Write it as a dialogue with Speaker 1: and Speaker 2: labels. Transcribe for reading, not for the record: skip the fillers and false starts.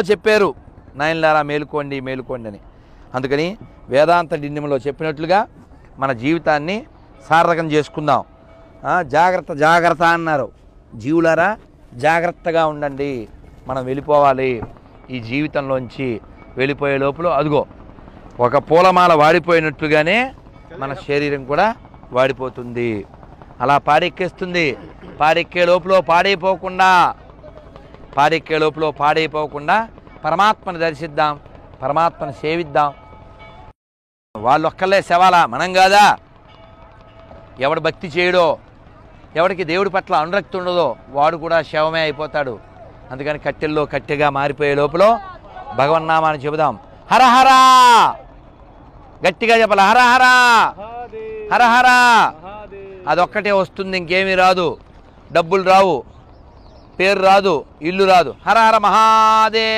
Speaker 1: చెప్పారు నాయనలారా మేలుకోండి మేలుకోండి అని. అందుకని వేదాంత డిన్నెంలో చెప్పినట్లుగా మన జీవితాన్ని సార్థకం చేసుకుందాం. జాగ్రత్త జాగ్రత్త అన్నారు. జీవులారా జాగ్రత్తగా ఉండండి, మనం వెళ్ళిపోవాలి. ఈ జీవితంలోంచి వెళ్ళిపోయే లోపల అదిగో ఒక పూలమాల వాడిపోయినట్లుగానే మన శరీరం కూడా వాడిపోతుంది, అలా పాడెక్కేస్తుంది. పాడెక్కే లోపల పాడైపోకుండా పరమాత్మను దర్శిద్దాం, పరమాత్మను సేవిద్దాం. వాళ్ళు ఒక్కళ్ళే శవాలా, మనం కాదా? ఎవడు భక్తి చేయడో, ఎవడికి దేవుడి పట్ల అనురక్తి ఉండదో వాడు కూడా శవమే అయిపోతాడు. అందుకని కట్టెల్లో కట్టెగా మారిపోయే లోపల భగవన్నామాన్ని చెబుదాం. హరహరా, గట్టిగా చెప్పాలి. హరహరా హరహరా. అదొక్కటే వస్తుంది, ఇంకేమీ రాదు. డబ్బులు రావు, పేరు రాదు, ఇల్లు రాదు. హర హర మహాదేవ్.